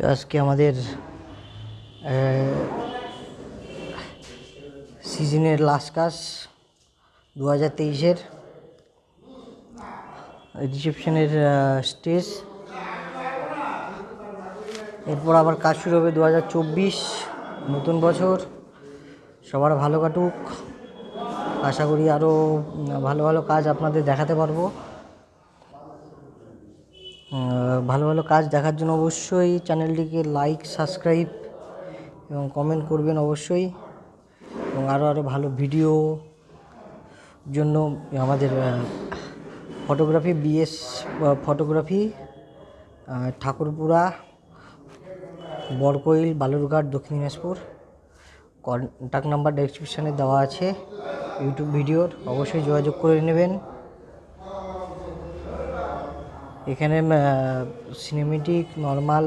আজকে আমাদের সিজনের লাস্ট কাজ 2023-এর রিসেপশনের স্টেজ। এরপর আবার কাজ শুরু হবে 2024, নতুন বছর। সবার ভালো কাটুক, আশা করি আরও ভালো ভালো কাজ আপনাদের দেখাতে পারবো। ভালো ভালো কাজ দেখার জন্য অবশ্যই চ্যানেলটিকে লাইক, সাবস্ক্রাইব এবং কমেন্ট করবেন অবশ্যই। এবং আরও ভালো ভিডিও জন্য আমাদের ফটোগ্রাফি বিএস ফটোগ্রাফি, ঠাকুরপুরা, বরকইল, বালুরঘাট, দক্ষিণ দিনাজপুর। কন্ট্যাক্ট নাম্বার ডেসক্রিপশানে দেওয়া আছে ইউটিউব ভিডিওর, অবশ্যই যোগাযোগ করে নেবেন। এখানে সিনেমেটিক, নর্মাল